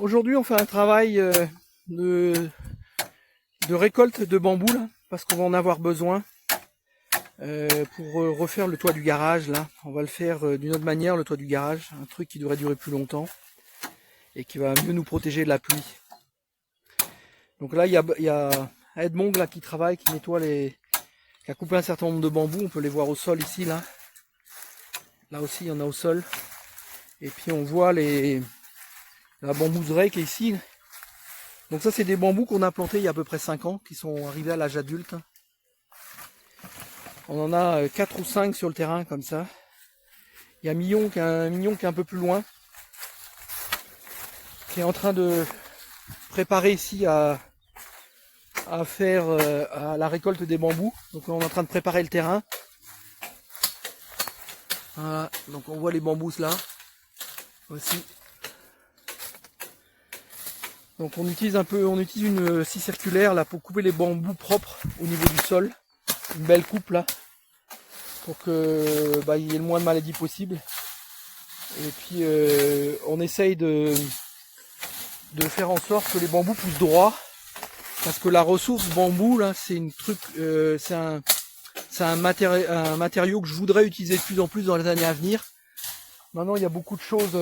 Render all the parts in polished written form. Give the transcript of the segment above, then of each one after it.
Aujourd'hui, on fait un travail de, de récolte de bambou là, parce qu'on va en avoir besoin pour refaire le toit du garage. Là, on va le faire d'une autre manière, le toit du garage, un truc qui devrait durer plus longtemps et qui va mieux nous protéger de la pluie. Donc là, il y a Edmond là qui travaille, qui nettoie qui a coupé un certain nombre de bambous. On peut les voir au sol ici là. Là aussi, il y en a au sol. Et puis on voit la bambouseraie qui est ici. Donc ça, c'est des bambous qu'on a plantés il y a à peu près 5 ans, qui sont arrivés à l'âge adulte. On en a 4 ou 5 sur le terrain, comme ça. Il y a Mignon qui est un peu plus loin, qui est en train de préparer ici à faire à la récolte des bambous. Donc on est en train de préparer le terrain. Voilà, donc on voit les bambous là aussi. Donc on utilise une scie circulaire là pour couper les bambous propres au niveau du sol. Une belle coupe là pour que il y ait le moins de maladies possible. Et puis on essaye de faire en sorte que les bambous poussent droit, parce que la ressource bambou là, c'est un matériau que je voudrais utiliser de plus en plus dans les années à venir. Maintenant, il y a beaucoup de choses,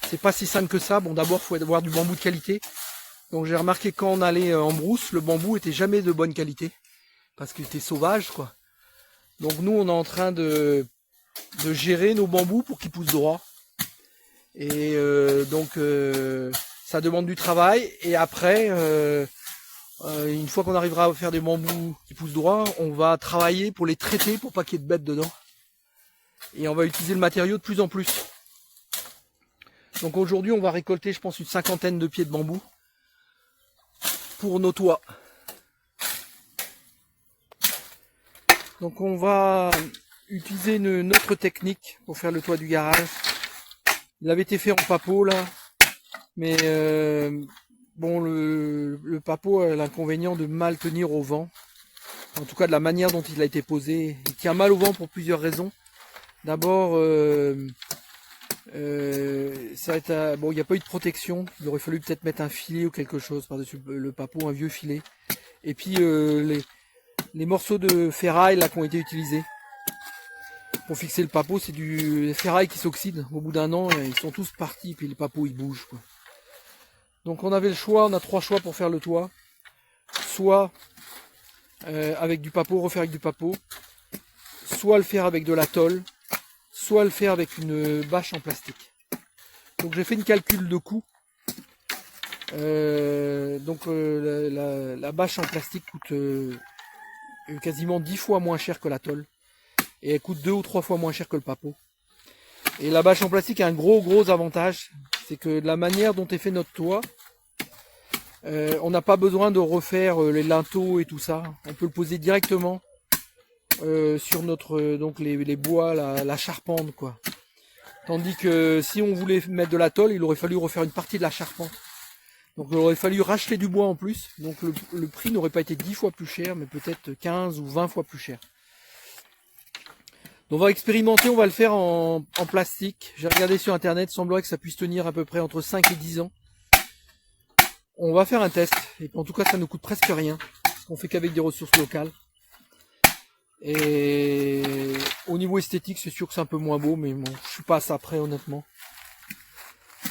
c'est pas si simple que ça. Bon, d'abord, il faut avoir du bambou de qualité. Donc j'ai remarqué quand on allait en brousse, le bambou était jamais de bonne qualité, parce qu'il était sauvage, quoi. Donc nous, on est en train de gérer nos bambous pour qu'ils poussent droit. Et ça demande du travail. Et après, une fois qu'on arrivera à faire des bambous qui poussent droit, on va travailler pour les traiter pour pas qu'il y ait de bêtes dedans. Et on va utiliser le matériau de plus en plus. Donc aujourd'hui, on va récolter, je pense, une 50aine de pieds de bambou pour nos toits. Donc on va utiliser une autre technique pour faire le toit du garage. Il avait été fait en papeau là, mais bon, le papeau a l'inconvénient de mal tenir au vent. En tout cas de la manière dont il a été posé. Il tient mal au vent pour plusieurs raisons. D'abord, il n'y a pas eu de protection. Il aurait fallu peut-être mettre un filet ou quelque chose par-dessus le papeau, un vieux filet. Et puis les morceaux de ferraille là qui ont été utilisés pour fixer le papeau, c'est du ferraille qui s'oxyde. Au bout d'un an, ils sont tous partis, puis le papeau il bouge, quoi. Donc on avait le choix, on a 3 choix pour faire le toit. Soit avec du papeau, refaire avec du papeau, soit le faire avec de la tôle, soit le faire avec une bâche en plastique. Donc j'ai fait une calcul de coût. La bâche en plastique coûte quasiment 10 fois moins cher que la tôle. Et elle coûte 2 ou 3 fois moins cher que le papeau. Et la bâche en plastique a un gros avantage. C'est que de la manière dont est fait notre toit, on n'a pas besoin de refaire les linteaux et tout ça. On peut le poser directement sur notre les bois, la charpente, quoi. Tandis que si on voulait mettre de la tôle, il aurait fallu refaire une partie de la charpente. Donc il aurait fallu racheter du bois en plus. Donc le prix n'aurait pas été 10 fois plus cher, mais peut-être 15 ou 20 fois plus cher. Donc on va expérimenter, on va le faire en plastique. J'ai regardé sur internet, il semblerait que ça puisse tenir à peu près entre 5 et 10 ans. On va faire un test. Et en tout cas, ça ne coûte presque rien. On fait qu'avec des ressources locales. Et au niveau esthétique, c'est sûr que c'est un peu moins beau, mais bon, je suis pas à ça près, honnêtement.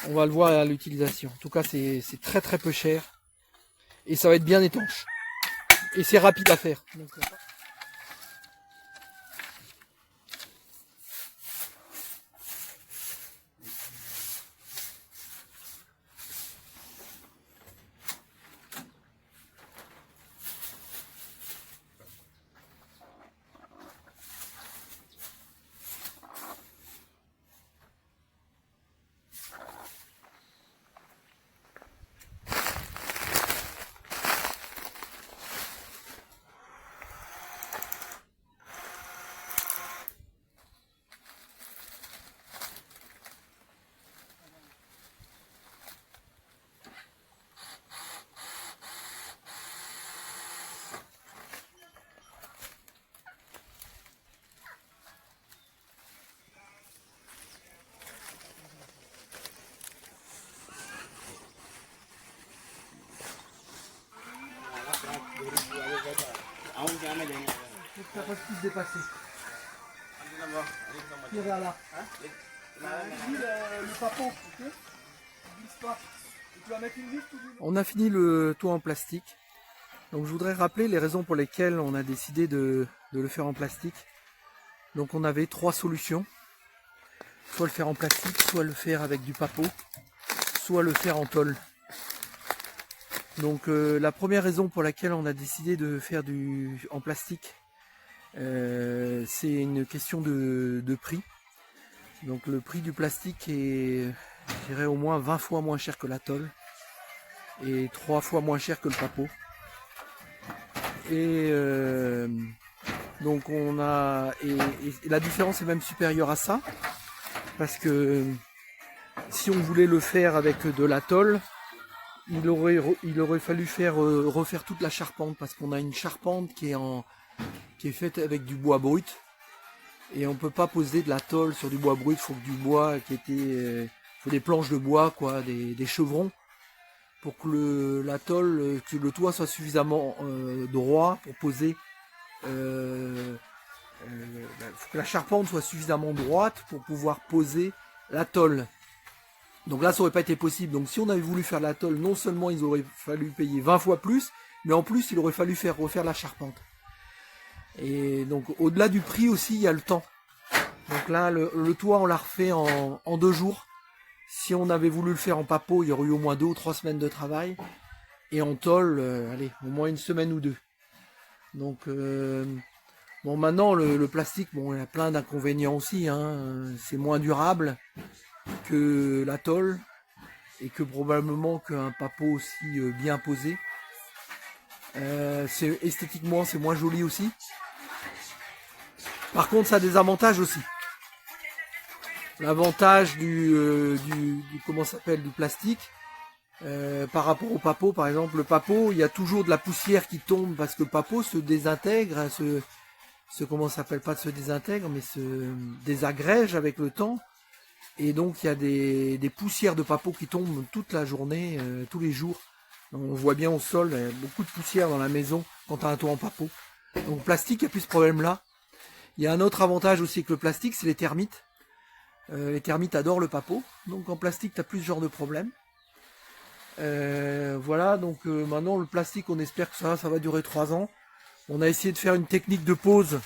On va le voir à l'utilisation. En tout cas, c'est très peu cher. Et ça va être bien étanche. Et c'est rapide à faire. Donc, Ça peut plus se dépasser. Tire vers là. Le papo, ok? Glisse pas. Et tu vas mettre une vis tout du long. On a fini le toit en plastique. Donc je voudrais rappeler les raisons pour lesquelles on a décidé de le faire en plastique. Donc on avait 3 solutions. Soit le faire en plastique, soit le faire avec du papo, soit le faire en tôle. Donc la première raison pour laquelle on a décidé de faire en plastique, c'est une question de prix. Donc le prix du plastique est, je dirais, au moins 20 fois moins cher que la tôle et 3 fois moins cher que le papo. Et donc et la différence est même supérieure à ça, parce que si on voulait le faire avec de la tôle, il aurait fallu refaire toute la charpente, parce qu'on a une charpente qui est faite avec du bois brut, et on peut pas poser de la tôle sur du bois brut. Il faut que du bois faut des planches de bois, quoi, des chevrons, pour que la tôle, que le toit soit suffisamment droit pour poser. Faut que la charpente soit suffisamment droite pour pouvoir poser la tôle. Donc là, ça aurait pas été possible. Donc si on avait voulu faire la tôle, non seulement il aurait fallu payer 20 fois plus, mais en plus il aurait fallu refaire la charpente. Et donc au-delà du prix aussi, il y a le temps. Donc là, le toit, on l'a refait en 2 jours. Si on avait voulu le faire en papo, il y aurait eu au moins 2 ou 3 semaines de travail. Et en tôle, allez, au moins 1 semaine ou 2. Donc bon, maintenant le plastique, bon, il y a plein d'inconvénients aussi, hein. C'est moins durable que la tôle, et que probablement qu'un papo aussi bien posé. Esthétiquement, c'est moins joli aussi. Par contre, ça a des avantages aussi. L'avantage comment s'appelle, du plastique, par rapport au papo, par exemple, le papo, il y a toujours de la poussière qui tombe, parce que le papo se désintègre, comment s'appelle, pas se désintègre, mais se désagrège avec le temps. Et donc il y a des poussières de papo qui tombent toute la journée, tous les jours. Donc, on voit bien au sol, il y a beaucoup de poussière dans la maison quand tu as un toit en papo. Donc plastique, il n'y a plus ce problème-là. Il y a un autre avantage aussi avec le plastique, c'est les termites. Les termites adorent le papo. Donc en plastique, tu n'as plus ce genre de problème. Voilà, donc maintenant le plastique, on espère que ça va durer 3 ans. On a essayé de faire une technique de pose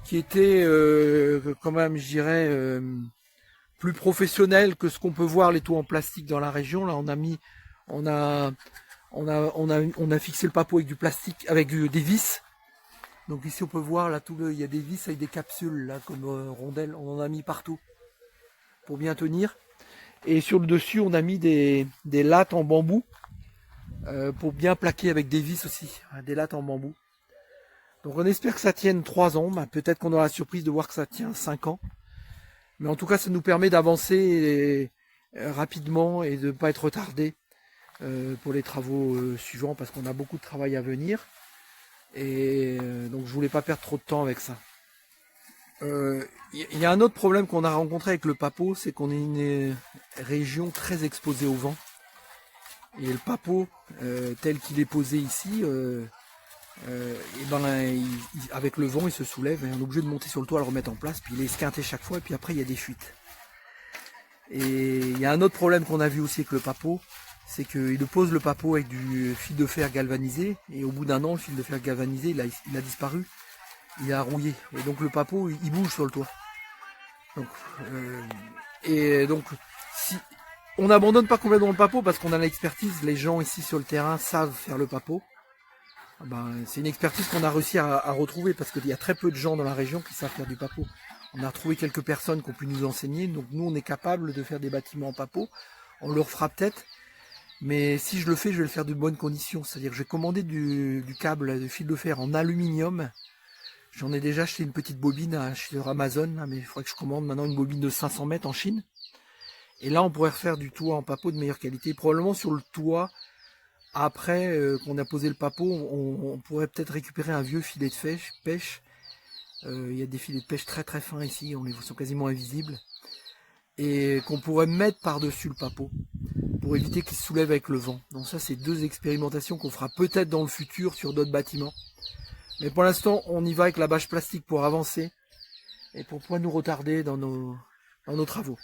qui était quand même, je dirais, plus professionnel que ce qu'on peut voir les toits en plastique dans la région. Là, on a fixé le papo avec du plastique, avec des vis. Donc ici on peut voir là il y a des vis avec des capsules là comme rondelles. On en a mis partout pour bien tenir. Et sur le dessus, on a mis des lattes en bambou pour bien plaquer, avec des vis aussi, hein, des lattes en bambou. Donc on espère que ça tienne 3 ans. Bah, peut-être qu'on aura la surprise de voir que ça tient 5 ans. Mais en tout cas, ça nous permet d'avancer rapidement et de ne pas être retardé pour les travaux suivants, parce qu'on a beaucoup de travail à venir. Et donc je voulais pas perdre trop de temps avec ça. Y a un autre problème qu'on a rencontré avec le papo, c'est qu'on est une région très exposée au vent. Et le papo, tel qu'il est posé ici, avec le vent, il se soulève et on est obligé de monter sur le toit, le remettre en place, puis il est esquinté chaque fois, et puis après il y a des fuites. Et il y a un autre problème qu'on a vu aussi avec le papo, c'est qu'il pose le papo avec du fil de fer galvanisé, et au bout d'un an, le fil de fer galvanisé, il a disparu, il a rouillé, et donc le papo, il bouge sur le toit. Donc, si on n'abandonne pas complètement le papo, parce qu'on a l'expertise, les gens ici sur le terrain savent faire le papo. C'est une expertise qu'on a réussi à retrouver, parce qu'il y a très peu de gens dans la région qui savent faire du papo. On a retrouvé quelques personnes qui ont pu nous enseigner, donc nous on est capable de faire des bâtiments en papo. On le refera peut-être, mais si je le fais, je vais le faire de bonnes conditions. C'est-à-dire que j'ai commandé du câble, du fil de fer en aluminium. J'en ai déjà acheté une petite bobine sur Amazon, mais il faudrait que je commande maintenant une bobine de 500 mètres en Chine. Et là on pourrait refaire du toit en papo de meilleure qualité. Probablement sur le toit, après qu'on a posé le papo, on pourrait peut-être récupérer un vieux filet de pêche. Il y a des filets de pêche très très fins ici, ils sont quasiment invisibles. Et qu'on pourrait mettre par-dessus le papo, pour éviter qu'il se soulève avec le vent. Donc ça, c'est 2 expérimentations qu'on fera peut-être dans le futur sur d'autres bâtiments. Mais pour l'instant, on y va avec la bâche plastique pour avancer et pour pas nous retarder dans nos travaux.